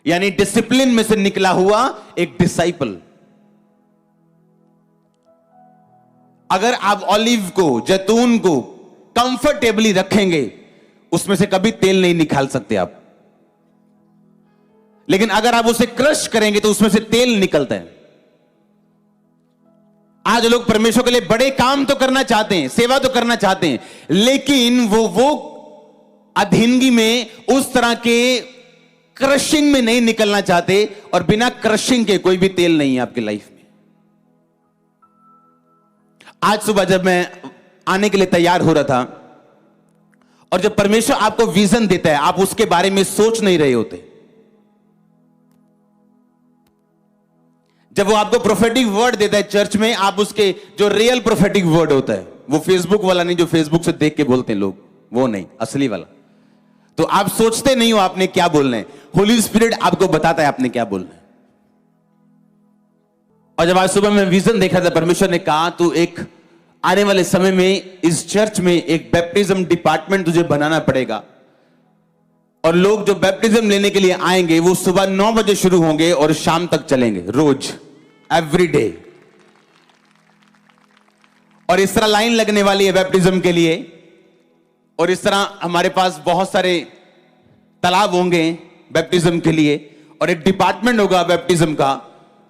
यानी डिसिप्लिन में से निकला हुआ एक डिसाइपल। अगर आप ऑलिव को, जैतून को कंफर्टेबली रखेंगे, उसमें से कभी तेल नहीं निकाल सकते आप। लेकिन अगर आप उसे क्रश करेंगे तो उसमें से तेल निकलता है। आज लोग परमेश्वर के लिए बड़े काम तो करना चाहते हैं, सेवा तो करना चाहते हैं, लेकिन वो अधीनगी में, उस तरह के क्रशिंग में नहीं निकलना चाहते। और बिना क्रशिंग के कोई भी तेल नहीं है आपकी लाइफ में। आज सुबह जब मैं आने के लिए तैयार हो रहा था, और जब परमेश्वर आपको विजन देता है, आप उसके बारे में सोच नहीं रहे होते। जब वो आपको प्रोफेटिक वर्ड देता है चर्च में, आप उसके जो रियल प्रोफेटिक वर्ड होता है, वो फेसबुक वाला नहीं जो फेसबुक से देख के बोलते हैं लोग, वो नहीं, असली वाला, तो आप सोचते नहीं हो आपने क्या बोलना है। होली स्पिरिट आपको बताता है आपने क्या बोलना है। और जब आज सुबह मैं विजन देखा था, परमेश्वर ने कहा तू एक आने वाले समय में इस चर्च में एक बैप्टिज्म डिपार्टमेंट तुझे बनाना पड़ेगा। और लोग जो बैप्टिज्म लेने के लिए आएंगे वो सुबह 9 बजे शुरू होंगे और शाम तक चलेंगे, रोज, एवरी डे। और इस तरह लाइन लगने वाली है बैप्टिज्म के लिए। और इस तरह हमारे पास बहुत सारे तालाब होंगे बैप्टिज्म के लिए, और एक डिपार्टमेंट होगा बैप्टिज्म का,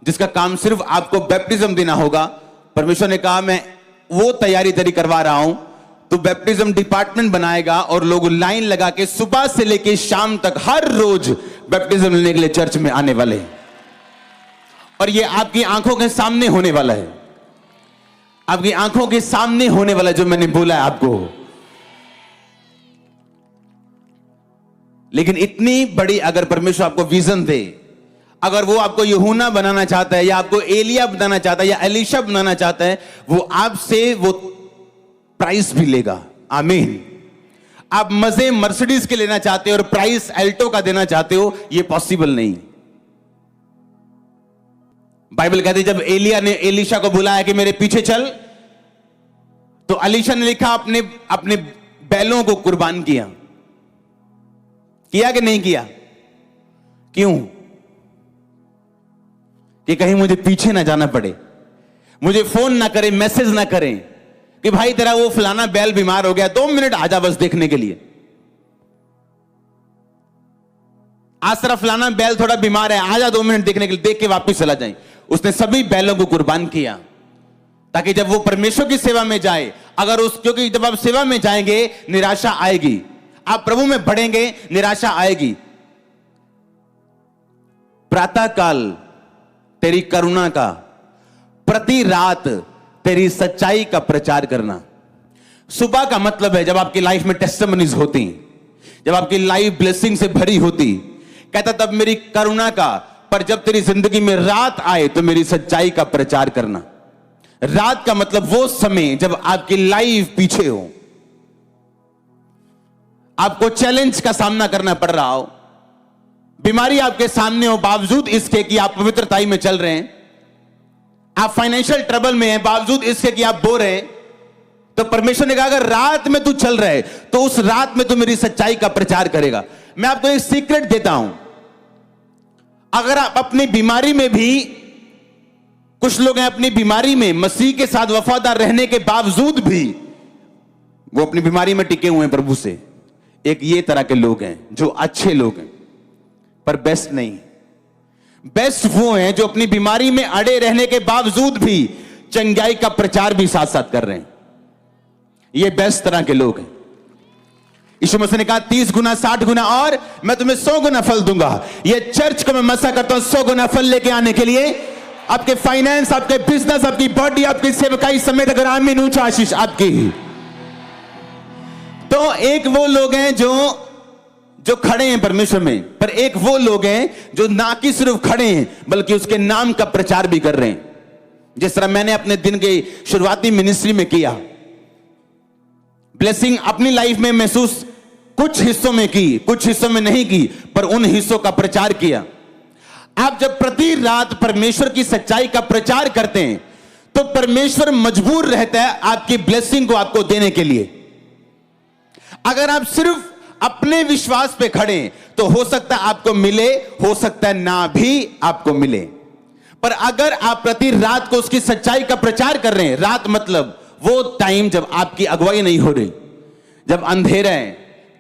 जिसका काम सिर्फ आपको बैप्टिज्म देना होगा। परमेश्वर ने कहा मैं वो तैयारी करवा रहा हूं, तो बैप्टिज्म डिपार्टमेंट बनाएगा और लोग लाइन लगा के सुबह से लेकर शाम तक हर रोज बैप्टिज्म लेने के लिए चर्च में आने वाले हैं। और ये आपकी आंखों के सामने होने वाला है, आपकी आंखों के सामने होने वाला, जो मैंने बोला है आपको। लेकिन इतनी बड़ी अगर परमेश्वर आपको विजन दे, अगर वो आपको यूहन्ना बनाना चाहता है, या आपको एलिया बनाना चाहता है, या एलीशा बनाना चाहता है, वो आपसे वो प्राइस भी लेगा। आमीन। आप मजे मर्सिडीज के लेना चाहते हो और प्राइस एल्टो का देना चाहते हो, ये पॉसिबल नहीं। बाइबल कहती है जब एलिया ने एलीशा को बुलाया कि मेरे पीछे चल, तो एलीशा ने लिखा अपने बैलों को कुर्बान किया कि नहीं किया? क्यों? कि कहीं मुझे पीछे ना जाना पड़े, मुझे फोन ना करें, मैसेज ना करें कि भाई तेरा वो फलाना बैल बीमार हो गया, 2 मिनट आजा बस देखने के लिए। आज तेरा फलाना बैल थोड़ा बीमार है, आजा 2 मिनट देखने के लिए, देख के वापस चला जाए। उसने सभी बैलों को कुर्बान किया ताकि जब वो परमेश्वर की सेवा में जाए, क्योंकि जब आप सेवा में जाएंगे निराशा आएगी, आप प्रभु में बढ़ेंगे निराशा आएगी। प्रातः काल तेरी करुणा का, प्रति रात तेरी सच्चाई का प्रचार करना। सुबह का मतलब है जब आपकी लाइफ में टेस्टिमनीज होती, जब आपकी लाइफ ब्लेसिंग से भरी होती। कहता तब मेरी करुणा का, पर जब तेरी जिंदगी में रात आए तो मेरी सच्चाई का प्रचार करना। रात का मतलब वो समय जब आपकी लाइफ पीछे हो, आपको चैलेंज का सामना करना पड़ रहा हो, बीमारी आपके सामने हो, बावजूद इसके कि आप पवित्रताई में चल रहे हैं, आप फाइनेंशियल ट्रबल में हैं, बावजूद इसके कि आप बोर हैं, तो परमेश्वर ने कहा अगर रात में तू चल रहा है तो उस रात में तू मेरी सच्चाई का प्रचार करेगा। मैं आपको एक सीक्रेट देता हूं, अगर आप अपनी बीमारी में भी, कुछ लोग हैं अपनी बीमारी में मसीह के साथ वफादार रहने के बावजूद भी वो अपनी बीमारी में टिके हुए हैं प्रभु से। एक ये तरह के लोग हैं जो अच्छे लोग हैं पर बेस्ट नहीं। बेस्ट वो हैं जो अपनी बीमारी में अड़े रहने के बावजूद भी चंगाई का प्रचार भी साथ साथ कर रहे हैं। ये बेस्ट तरह के लोग हैं। यीशु मसीह ने कहा 30 गुना 60 गुना और मैं तुम्हें 100 गुना फल दूंगा। ये चर्च को मैं मसा करता हूं 100 गुना फल लेके आने के लिए। आपके फाइनेंस, आपके बिजनेस, आपकी बॉडी, आपकी सेवकाई समेत अगर आमीन ऊंचा आशीष आपकी ही। तो एक वो लोग हैं जो खड़े हैं परमेश्वर में, पर एक वो लोग हैं जो ना कि सिर्फ खड़े हैं बल्कि उसके नाम का प्रचार भी कर रहे हैं। जिस तरह मैंने अपने दिन के शुरुआती मिनिस्ट्री में किया, ब्लेसिंग अपनी लाइफ में महसूस कुछ हिस्सों में की, कुछ हिस्सों में नहीं की, पर उन हिस्सों का प्रचार किया। आप जब प्रति रात परमेश्वर की सच्चाई का प्रचार करते हैं तो परमेश्वर मजबूर रहता है आपकी ब्लेसिंग को आपको देने के लिए। अगर आप सिर्फ अपने विश्वास पे खड़े तो हो सकता है आपको मिले, हो सकता है ना भी आपको मिले। पर अगर आप प्रति रात को उसकी सच्चाई का प्रचार कर रहे हैं, रात मतलब वो टाइम जब आपकी अगुवाई नहीं हो रही, जब अंधेरा है,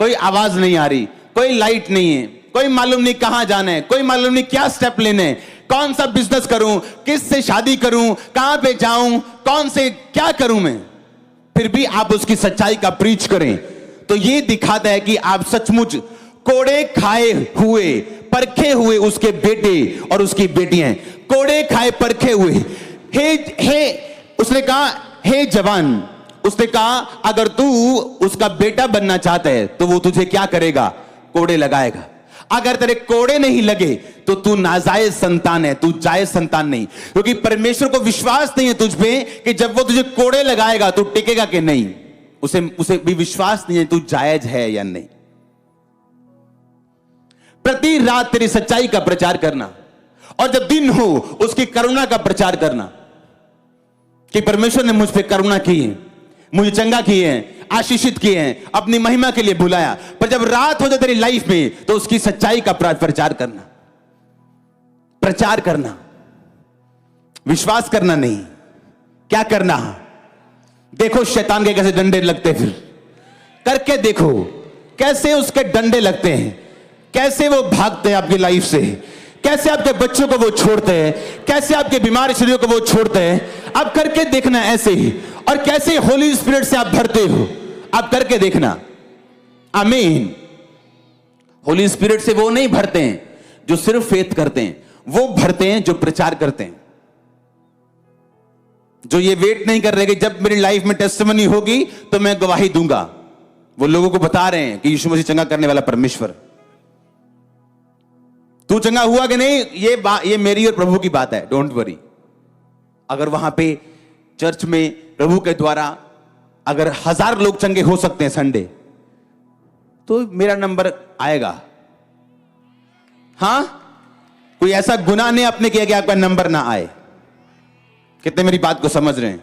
कोई आवाज नहीं आ रही, कोई लाइट नहीं है, कोई मालूम नहीं कहां जाना है, कोई मालूम नहीं क्या स्टेप लेने हैं, कौन सा बिजनेस करूं, किस से शादी करूं, कहां पे जाऊं, कौन से क्या करूं मैं, फिर भी आप उसकी सच्चाई का प्रीच करें, तो ये दिखाता है कि आप सचमुच कोड़े खाए हुए, परखे हुए उसके बेटे और उसकी बेटियां, कोड़े खाए परखे हुए। हे उसने कहा, हे जवान, उसने कहा अगर तू उसका बेटा बनना चाहता है तो वो तुझे क्या करेगा, कोड़े लगाएगा। अगर तेरे कोड़े नहीं लगे तो तू नाजायज संतान है, तू जायज संतान नहीं, क्योंकि परमेश्वर को विश्वास नहीं है तुझ पे कि जब वो तुझे कोड़े लगाएगा तू टिकेगा कि नहीं, उसे भी विश्वास नहीं है तू जायज है या नहीं। प्रति रात तेरी सच्चाई का प्रचार करना, और जब दिन हो उसकी करुणा का प्रचार करना कि परमेश्वर ने मुझ पे करुणा की है, मुझे चंगा किए हैं, आशीषित किए हैं, अपनी महिमा के लिए बुलाया। पर जब रात हो जाए तेरी लाइफ में तो उसकी सच्चाई का प्रचार करना, प्रचार करना, विश्वास करना नहीं। क्या करना, देखो शैतान के कैसे डंडे लगते, फिर करके देखो कैसे उसके डंडे लगते हैं, कैसे वो भागते हैं आपकी लाइफ से, कैसे आपके बच्चों को वो छोड़ते हैं, कैसे आपके बीमार शरीरों को वो छोड़ते हैं। आप करके देखना ऐसे ही, और कैसे होली स्पिरिट से आप भरते हो, आप करके देखना। आमीन। होली स्पिरिट से वो नहीं भरते हैं जो सिर्फ फेथ करते हैं, वो भरते हैं जो प्रचार करते हैं, जो ये वेट नहीं कर रहे कि जब मेरी लाइफ में टेस्टिमनी होगी तो मैं गवाही दूंगा। वो लोगों को बता रहे हैं कि यीशु मसीह चंगा करने वाला परमेश्वर। तू चंगा हुआ कि नहीं, ये मेरी और प्रभु की बात है, डोंट वरी। अगर वहां पे चर्च में प्रभु के द्वारा अगर 1000 लोग चंगे हो सकते हैं संडे, तो मेरा नंबर आएगा। हां, कोई ऐसा गुनाह नहीं आपने किया कि आपका नंबर ना आए। कितने मेरी बात को समझ रहे हैं?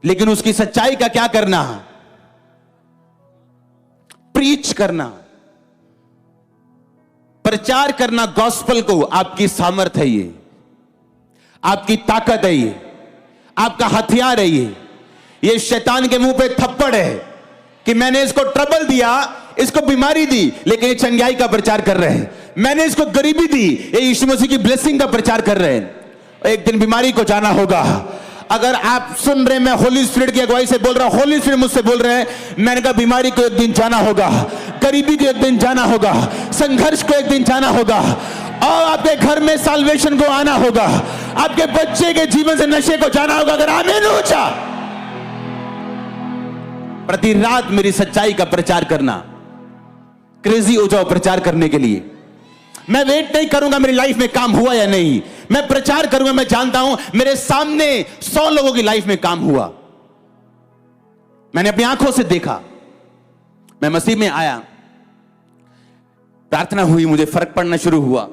लेकिन उसकी सच्चाई का क्या करना, प्रीच करना, प्रचार करना गॉस्पेल को। आपकी सामर्थ है ये, आपकी ताकत है ये, आपका हथियार है ये शैतान के मुंह पे थप्पड़ है कि मैंने इसको ट्रबल दिया, इसको बीमारी दी, लेकिन ये चंगाई का प्रचार कर रहे हैं। मैंने इसको गरीबी दी, ये यीशु मसीह की ब्लेसिंग का प्रचार कर रहे हैं। एक दिन बीमारी को जाना होगा। अगर आप सुन रहे, मैं होली स्पिरिट की अगुवाई से बोल रहा हूं, होली स्पिरिट मुझसे बोल रहे हैं, मैंने कहा बीमारी को एक दिन जाना होगा, गरीबी को एक दिन जाना होगा, संघर्ष को एक दिन जाना होगा, और आपके घर में साल्वेशन को आना होगा, आपके बच्चे के जीवन से नशे को जाना होगा। अगर आमीन ऊंचा। प्रति रात मेरी सच्चाई का प्रचार करना, क्रेजी हो जाओ प्रचार करने के लिए। मैं वेट नहीं करूंगा मेरी लाइफ में काम हुआ या नहीं, मैं प्रचार करूंगा। मैं जानता हूं मेरे सामने 100 लोगों की लाइफ में काम हुआ, मैंने अपनी आंखों से देखा। मैं मसीह में आया, प्रार्थना हुई, मुझे फर्क पड़ना शुरू हुआ,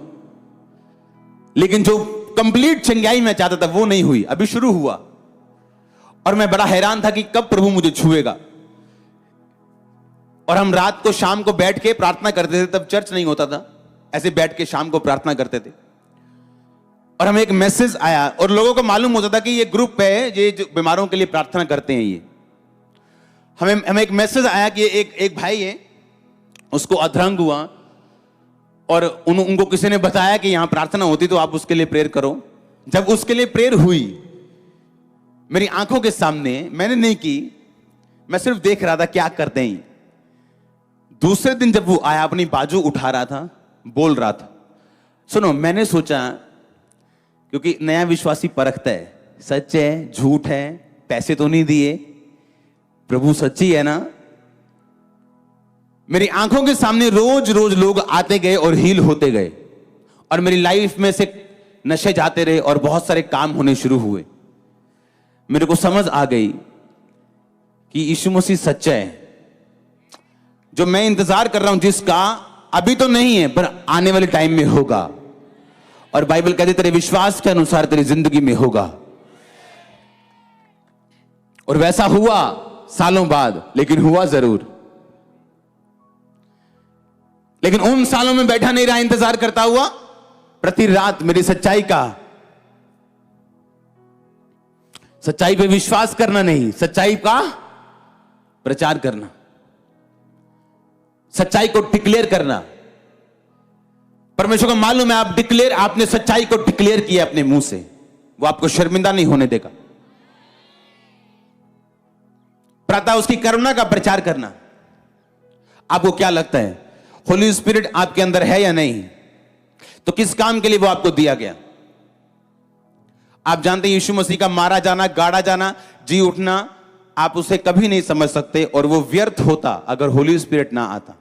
लेकिन जो कंप्लीट चंगाई मैं चाहता था वो नहीं हुई, अभी शुरू हुआ। और मैं बड़ा हैरान था कि कब प्रभु मुझे छुएगा। और हम रात को शाम को बैठ के प्रार्थना करते थे, तब चर्च नहीं होता था, ऐसे बैठ के शाम को प्रार्थना करते थे। और हमें एक मैसेज आया और लोगों को मालूम होता था कि ये ग्रुप है, ये जो बीमारों के लिए प्रार्थना करते हैं। ये हमें एक मैसेज आया कि एक भाई है, उसको अधरंग हुआ, और उनको किसी ने बताया कि यहां प्रार्थना होती तो आप उसके लिए प्रेयर करो। जब उसके लिए प्रेयर हुई मेरी आंखों के सामने, मैंने नहीं की, मैं सिर्फ देख रहा था क्या करते हैं। दूसरे दिन जब वो आया, अपनी बाजू उठा रहा था, बोल रहा था। सुनो, मैंने सोचा, क्योंकि नया विश्वासी परखता है, सच है झूठ है, पैसे तो नहीं दिए, प्रभु सच्ची है ना। मेरी आंखों के सामने रोज रोज लोग आते गए और हील होते गए, और मेरी लाइफ में से नशे जाते रहे और बहुत सारे काम होने शुरू हुए। मेरे को समझ आ गई कि यीशु मसीह सच्चा है। जो मैं इंतजार कर रहा हूं, जिसका अभी तो नहीं है पर आने वाले टाइम में होगा। और बाइबल कहती तेरे विश्वास के अनुसार तेरी जिंदगी में होगा। और वैसा हुआ सालों बाद, लेकिन हुआ जरूर। लेकिन उन सालों में बैठा नहीं रहा इंतजार करता हुआ, प्रति रात मेरी सच्चाई पे विश्वास करना नहीं, सच्चाई का प्रचार करना, सच्चाई को डिक्लेयर करना। परमेश्वर को मालूम है आपने सच्चाई को डिक्लेयर किया अपने मुंह से, वो आपको शर्मिंदा नहीं होने देगा। प्रातः उसकी करुणा का प्रचार करना। आपको क्या लगता है, होली स्पिरिट आपके अंदर है या नहीं? तो किस काम के लिए वो आपको दिया गया? आप जानते हैं यीशु मसीह का मारा जाना, गाड़ा जाना, जी उठना, आप उसे कभी नहीं समझ सकते और वो व्यर्थ होता अगर होली स्पिरिट ना आता।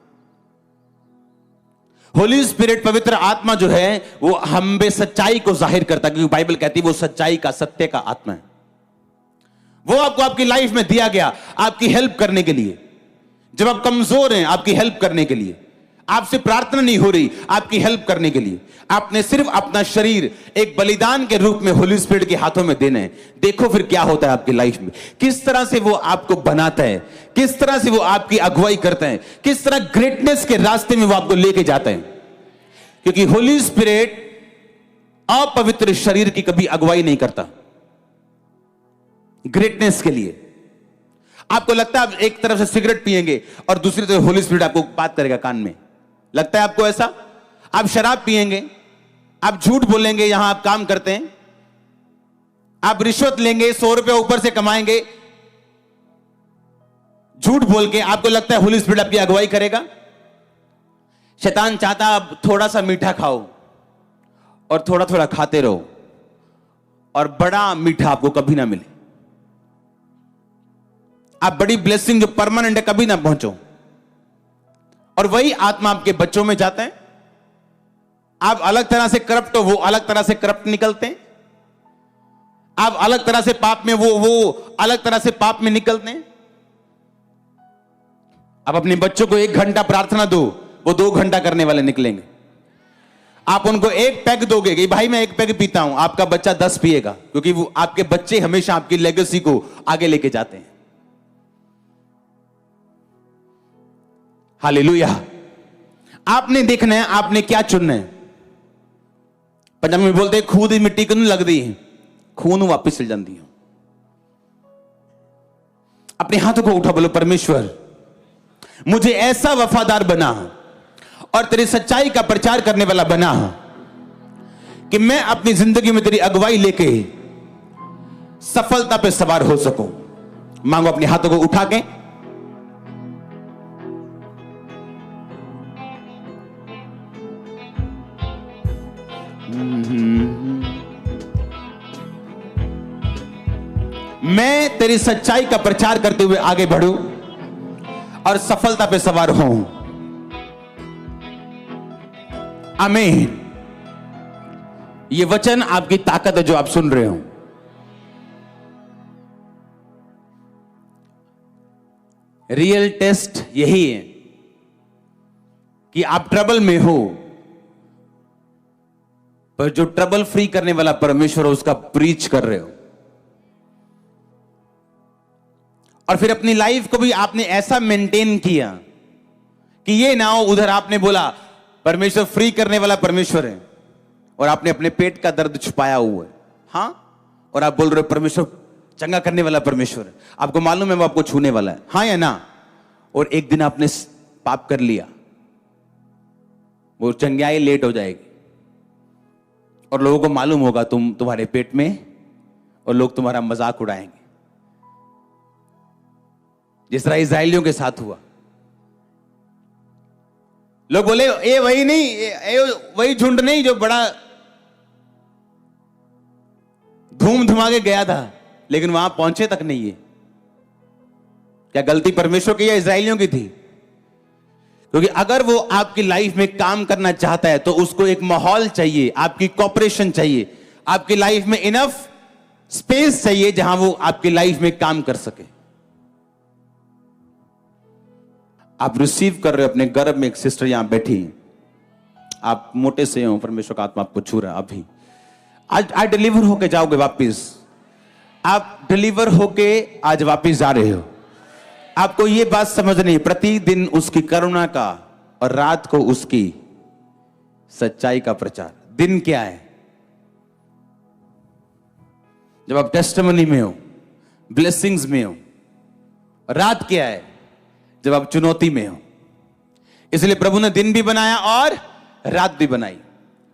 होली स्पिरिट, पवित्र आत्मा जो है वो हम में सच्चाई को जाहिर करता है, क्योंकि बाइबल कहती है वो सच्चाई का, सत्य का आत्मा है। वो आपको आपकी लाइफ में दिया गया आपकी हेल्प करने के लिए। जब आप कमजोर हैं, आपकी हेल्प करने के लिए। आपसे प्रार्थना नहीं हो रही, आपकी हेल्प करने के लिए। आपने सिर्फ अपना शरीर एक बलिदान के रूप में होली स्पिरिट के हाथों में देना है। देखो फिर क्या होता है आपकी लाइफ में, किस तरह से वो आपको बनाता है, किस तरह से वो आपकी अगुवाई करता है, किस तरह ग्रेटनेस के रास्ते में वो आपको लेके जाता है। क्योंकि होली स्पिरिट अपवित्र शरीर की कभी अगुवाई नहीं करता ग्रेटनेस के लिए। आपको लगता है आप एक तरफ से सिगरेट पिएंगे और दूसरी तरफ होली स्पिरिट आपको बात करेगा कान में, लगता है आपको ऐसा? आप शराब पिएंगे, आप झूठ बोलेंगे, यहां आप काम करते हैं, आप रिश्वत लेंगे, 100 रुपए ऊपर से कमाएंगे झूठ बोल के, आपको लगता है होली स्पिरिट आपकी अगुवाई करेगा? शैतान चाहता आप थोड़ा सा मीठा खाओ और थोड़ा थोड़ा खाते रहो और बड़ा मीठा आपको कभी ना मिले। आप बड़ी ब्लेसिंग जो परमानेंट है कभी ना पहुंचो। और वही आत्मा आपके बच्चों में जाता है। आप अलग तरह से करप्ट हो, वो अलग तरह से करप्ट निकलते हैं। आप अलग तरह से पाप में, वो अलग तरह से पाप में निकलते हैं। आप अपने बच्चों को 1 घंटा प्रार्थना दो, वो 2 घंटा करने वाले निकलेंगे। आप उनको 1 पैग दोगे कि भाई मैं 1 पैग पीता हूं, आपका बच्चा 10 पिएगा, क्योंकि वो आपके बच्चे हमेशा आपकी लेगेसी को आगे लेके जाते हैं। हालेलुया। आपने देखना है आपने क्या चुनना है। पंजाबी में बोलते खूद मिट्टी को नहीं लगती, खून वापिस चल जाती है। अपने हाथों को उठा, बोलो परमेश्वर मुझे ऐसा वफादार बना और तेरी सच्चाई का प्रचार करने वाला बना कि मैं अपनी जिंदगी में तेरी अगुवाई लेके सफलता पे सवार हो सकूं। मांगो अपने हाथों को उठा के। मैं तेरी सच्चाई का प्रचार करते हुए आगे बढ़ूं और सफलता पे सवार हूं। आमीन। ये वचन आपकी ताकत है जो आप सुन रहे हो। रियल टेस्ट यही है कि आप ट्रबल में हो, पर जो ट्रबल फ्री करने वाला परमेश्वर है उसका प्रीच कर रहे हो। और फिर अपनी लाइफ को भी आपने ऐसा मेंटेन किया कि ये ना हो उधर आपने बोला परमेश्वर फ्री करने वाला परमेश्वर है और आपने अपने पेट का दर्द छुपाया हुआ है, हां, और आप बोल रहे हो परमेश्वर चंगा करने वाला परमेश्वर है। आपको मालूम है वो आपको छूने वाला है, हां या ना? और एक दिन आपने पाप कर लिया, वो चंगाई लेट हो जाएगी और लोगों को मालूम होगा तुम्हारे पेट में, और लोग तुम्हारा मजाक उड़ाएंगे, जिस तरह इस्राएलियों के साथ हुआ। लोग बोले ये वही नहीं, ये वही झुंड नहीं जो बड़ा धूम धुमा के गया था लेकिन वहां पहुंचे तक नहीं है। क्या गलती परमेश्वर की या इस्राएलियों की थी? क्योंकि अगर वो आपकी लाइफ में काम करना चाहता है तो उसको एक माहौल चाहिए, आपकी कॉपरेशन चाहिए, आपकी लाइफ में इनफ स्पेस चाहिए जहां वो आपकी लाइफ में काम कर सके। आप रिसीव कर रहे हो अपने गर्भ में एक सिस्टर यहां बैठी, आप मोटे से हो, परमेश्वर का आत्मा आपको छू रहा है अभी। आज डिलीवर होके जाओगे वापिस, आप डिलीवर होके आज वापिस जा रहे हो। आपको यह बात समझनी है, प्रतिदिन उसकी करुणा का और रात को उसकी सच्चाई का प्रचार। दिन क्या है? जब आप टेस्टिमनी में हो, ब्लेसिंग्स में हो। रात क्या है? जब आप चुनौती में हो। इसलिए प्रभु ने दिन भी बनाया और रात भी बनाई,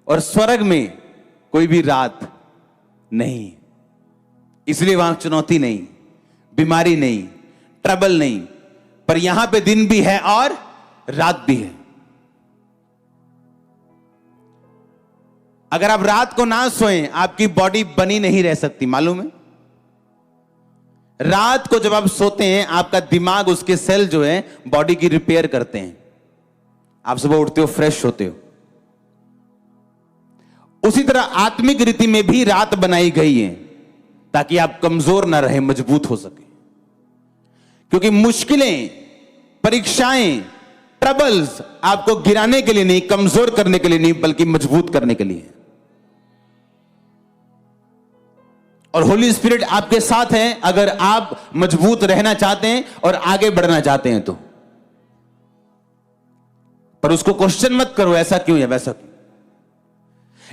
और स्वर्ग में कोई भी रात नहीं, इसलिए वहां चुनौती नहीं, बीमारी नहीं, ट्रबल नहीं, पर यहां पे दिन भी है और रात भी है। अगर आप रात को ना सोएं, आपकी बॉडी बनी नहीं रह सकती, मालूम है? रात को जब आप सोते हैं, आपका दिमाग, उसके सेल जो है बॉडी की रिपेयर करते हैं, आप सुबह उठते हो, फ्रेश होते हो। उसी तरह आत्मिक रीति में भी रात बनाई गई है ताकि आप कमजोर ना रहे, मजबूत हो सके। क्योंकि मुश्किलें, परीक्षाएं, ट्रबल्स आपको गिराने के लिए नहीं, कमजोर करने के लिए नहीं, बल्कि मजबूत करने के लिए। और होली स्पिरिट आपके साथ है अगर आप मजबूत रहना चाहते हैं और आगे बढ़ना चाहते हैं तो। पर उसको क्वेश्चन मत करो, ऐसा क्यों है, वैसा क्यों।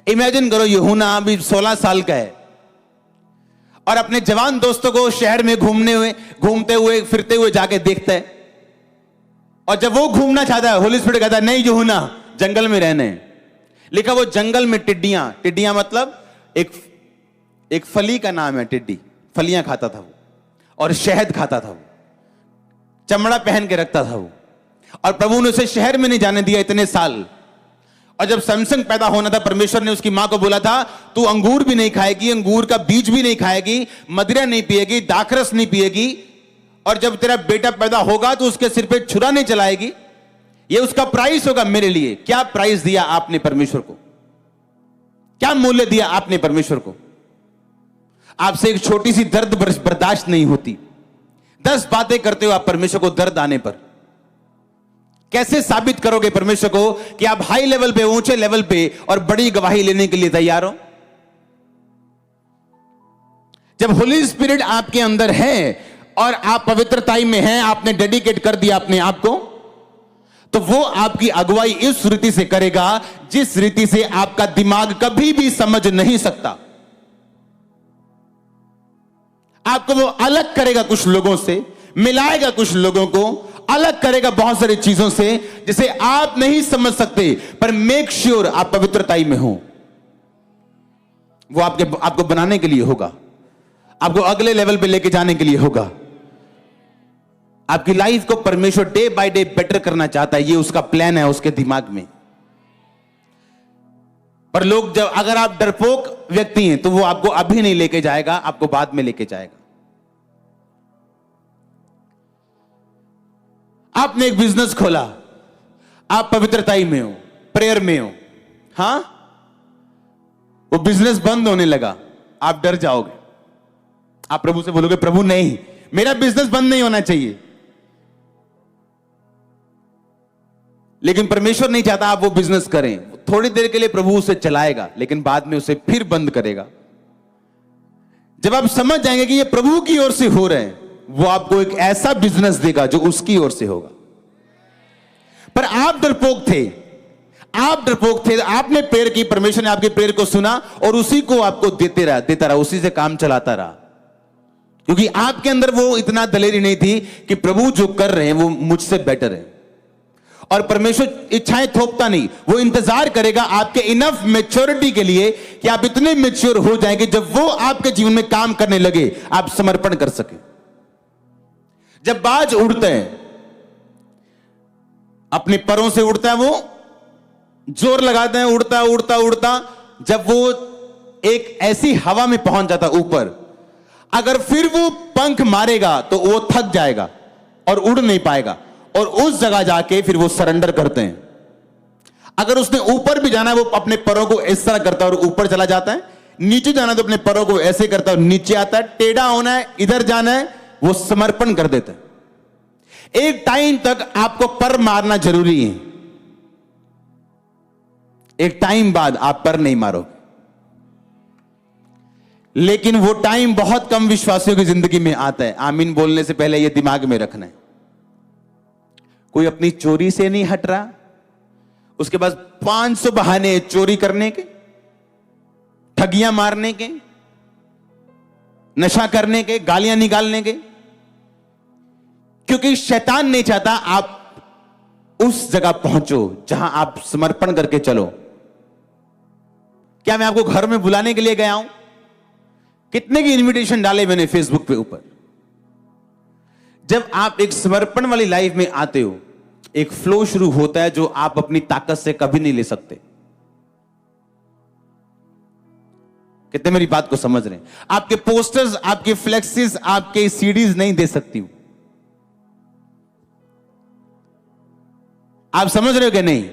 इमेजिन करो, यूहन्ना अभी 16 साल का है और अपने जवान दोस्तों को शहर में घूमते हुए फिरते हुए जाके देखता है, और जब वो घूमना चाहता है, होली स्पिरिट कहता है नहीं यूहन्ना, जंगल में रहने। लिखा वो जंगल में टिड्डियां मतलब एक फली का नाम है, टिड्डी फलियां खाता था वो, और शहद खाता था वो, चमड़ा पहन के रखता था वो। और प्रभु ने उसे शहर में नहीं जाने दिया इतने साल। और जब सैमसंग पैदा होना था, परमेश्वर ने उसकी मां को बोला था, तू अंगूर भी नहीं खाएगी, अंगूर का बीज भी नहीं खाएगी, मदिरा नहीं पिएगी, दाखरस नहीं पिएगी, और जब तेरा बेटा पैदा होगा तो उसके सिर पे छुरा नहीं चलाएगी। ये उसका प्राइस होगा मेरे लिए। क्या प्राइस दिया आपने परमेश्वर को? क्या मूल्य दिया आपने परमेश्वर को? आपसे एक छोटी सी दर्द बर्दाश्त नहीं होती, 10 बातें करते हो आप परमेश्वर को दर्द आने पर। कैसे साबित करोगे परमेश्वर को कि आप हाई लेवल पे, ऊंचे लेवल पे और बड़ी गवाही लेने के लिए तैयार हो? जब होली स्पिरिट आपके अंदर है और आप पवित्रताई में हैं, आपने डेडिकेट कर दिया अपने आप को, तो वो आपकी अगुवाई इस रीति से करेगा जिस रीति से आपका दिमाग कभी भी समझ नहीं सकता। आपको वो अलग करेगा कुछ लोगों से, मिलाएगा कुछ लोगों को, अलग करेगा बहुत सारी चीजों से जिसे आप नहीं समझ सकते। पर मेक श्योर आप पवित्रताई में हो। वो आपको बनाने के लिए होगा, आपको अगले लेवल पे लेके जाने के लिए होगा। आपकी लाइफ को परमेश्वर डे बाय डे बेटर करना चाहता है, ये उसका प्लान है उसके दिमाग में। पर लोग अगर आप डरपोक व्यक्ति हैं तो वो आपको अभी नहीं लेके जाएगा, आपको बाद में लेके जाएगा। आपने एक बिजनेस खोला, आप पवित्रताई में हो, प्रेयर में हो, हां, वो बिजनेस बंद होने लगा, आप डर जाओगे। आप प्रभु से बोलोगे, प्रभु नहीं, मेरा बिजनेस बंद नहीं होना चाहिए। लेकिन परमेश्वर नहीं चाहता आप वो बिजनेस करें। थोड़ी देर के लिए प्रभु उसे चलाएगा, लेकिन बाद में उसे फिर बंद करेगा। जब आप समझ जाएंगे कि ये प्रभु की ओर से हो रहे हैं, वो आपको एक ऐसा बिजनेस देगा जो उसकी ओर से होगा। पर आप डरपोक थे, आपने प्रेयर की, परमेश्वर ने आपके प्रेयर को सुना और उसी को आपको देता रहा, उसी से काम चलाता रहा। क्योंकि आपके अंदर वो इतना दलेरी नहीं थी कि प्रभु जो कर रहे हैं वो मुझसे बेटर है। और परमेश्वर इच्छाएं थोपता नहीं, वो इंतजार करेगा आपके इनफ मैच्योरिटी के लिए कि आप इतने मैच्योर हो जाएंगे जब वो आपके जीवन में काम करने लगे, आप समर्पण कर सके। जब बाज उड़ते हैं, अपने परों से उड़ता है, वो जोर लगाते हैं, उड़ता उड़ता उड़ता, जब वो एक ऐसी हवा में पहुंच जाता ऊपर, अगर फिर वो पंख मारेगा तो वो थक जाएगा और उड़ नहीं पाएगा, और उस जगह जाके फिर वो सरेंडर करते हैं। अगर उसने ऊपर भी जाना है, वो अपने पैरों को इस तरह करता है और ऊपर चला जाता है, नीचे जाना है तो अपने पैरों को ऐसे करता है और नीचे आता है, टेढ़ा होना है, इधर जाना है, वो समर्पण कर देते हैं। एक टाइम तक आपको पर मारना जरूरी है, एक टाइम बाद आप पर नहीं मारोगे। लेकिन वो टाइम बहुत कम विश्वासियों की जिंदगी में आता है। आमीन बोलने से पहले ये दिमाग में रखना है। कोई अपनी चोरी से नहीं हट रहा, उसके पास 500 बहाने चोरी करने के, ठगियां मारने के, नशा करने के, गालियां निकालने के, क्योंकि शैतान नहीं चाहता आप उस जगह पहुंचो जहां आप समर्पण करके चलो। क्या मैं आपको घर में बुलाने के लिए गया हूं? कितने की इनविटेशन डाले मैंने फेसबुक पे ऊपर। जब आप एक समर्पण वाली लाइफ में आते हो, एक फ्लो शुरू होता है जो आप अपनी ताकत से कभी नहीं ले सकते। कितने मेरी बात को समझ रहे हैं? आपके पोस्टर्स, आपके फ्लेक्सिस, आपके सीडीज नहीं दे सकती हूं। आप समझ रहे हो कि नहीं?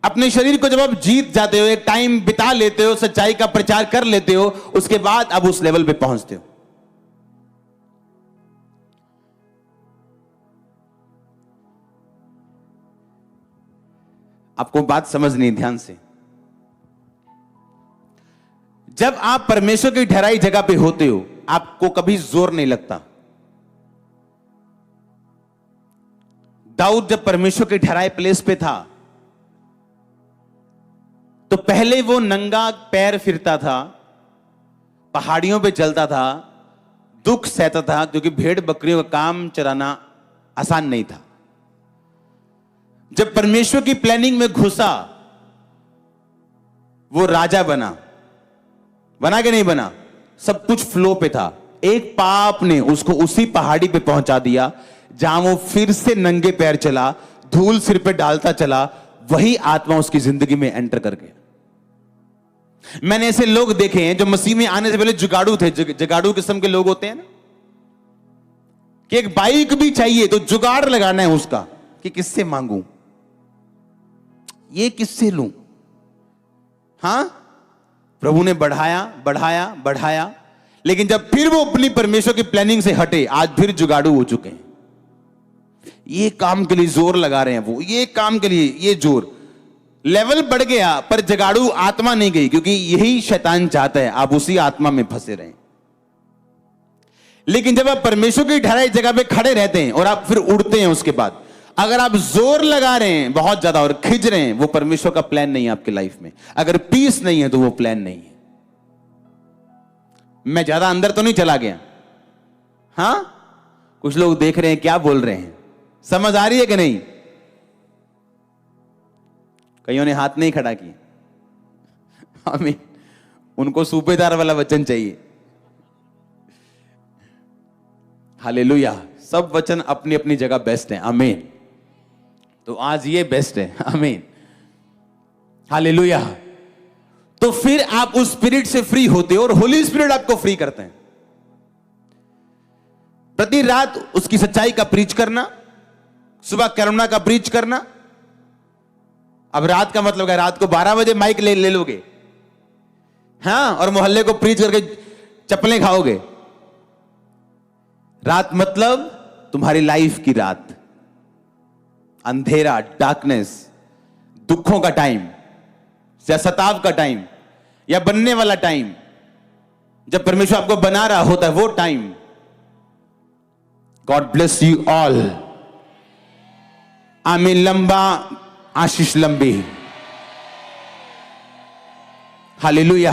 अपने शरीर को जब आप जीत जाते हो, एक टाइम बिता लेते हो, सच्चाई का प्रचार कर लेते हो, उसके बाद आप उस लेवल पे पहुंचते हो। आपको बात समझनी है ध्यान से। जब आप परमेश्वर की ठहराई जगह पे होते हो, आपको कभी जोर नहीं लगता। दाऊद जब परमेश्वर के ठहराए प्लेस पे था, तो पहले वो नंगा पैर फिरता था, पहाड़ियों पे चलता था, दुख सहता था, क्योंकि भेड़ बकरियों का काम चलाना आसान नहीं था। जब परमेश्वर की प्लानिंग में घुसा, वो राजा बना। बना कि नहीं बना? सब कुछ फ्लो पे था। एक पाप ने उसको उसी पहाड़ी पे पहुंचा दिया जहां वो फिर से नंगे पैर चला, धूल सिर पे डालता चला। वही आत्मा उसकी जिंदगी में एंटर कर गया। मैंने ऐसे लोग देखे हैं जो मसीह में आने से पहले जुगाड़ू थे। जुगाड़ू किस्म के लोग होते हैं ना, कि एक बाइक भी चाहिए तो जुगाड़ लगाना है उसका, कि किससे मांगू, ये किससे लूं। हां, प्रभु ने बढ़ाया बढ़ाया बढ़ाया, लेकिन जब फिर वो अपनी परमेश्वर की प्लानिंग से हटे, आज फिर जुगाड़ू हो चुके हैं। ये काम के लिए जोर लगा रहे हैं वो, ये काम के लिए ये जोर, लेवल बढ़ गया, पर जुगाड़ू आत्मा नहीं गई, क्योंकि यही शैतान चाहता है आप उसी आत्मा में फंसे रहें। लेकिन जब आप परमेश्वर की ठहराई जगह पे खड़े रहते हैं और आप फिर उड़ते हैं, उसके बाद अगर आप जोर लगा रहे हैं बहुत ज्यादा और खिंच रहे हैं, वो परमेश्वर का प्लान नहीं है आपकी लाइफ में। अगर पीस नहीं है तो वो प्लान नहीं है। मैं ज्यादा अंदर तो नहीं चला गया? हां, कुछ लोग देख रहे हैं क्या बोल रहे हैं, समझ आ रही है कि नहीं? कईयों ने हाथ नहीं खड़ा किया। आमीन। उनको सूबेदार वाला वचन चाहिए। हालेलुया। सब वचन अपनी अपनी जगह बेस्ट है। आमीन। तो आज ये बेस्ट है। आमीन। हालेलुया। तो फिर आप उस स्पिरिट से फ्री होते हो और होली स्पिरिट आपको फ्री करते हैं। प्रति रात उसकी सच्चाई का प्रीच करना, सुबह करुणा का प्रीच करना। अब रात का मतलब है रात को 12 बजे माइक ले लोगे, हां, और मोहल्ले को प्रीच करके चप्पलें खाओगे। रात मतलब तुम्हारी लाइफ की रात, अंधेरा, डार्कनेस, दुखों का टाइम, या सताव का टाइम, या बनने वाला टाइम, जब परमेश्वर आपको बना रहा होता है, वो time. God bless you all. आमीन। लंबा आशीष लंबी। हालेलुया।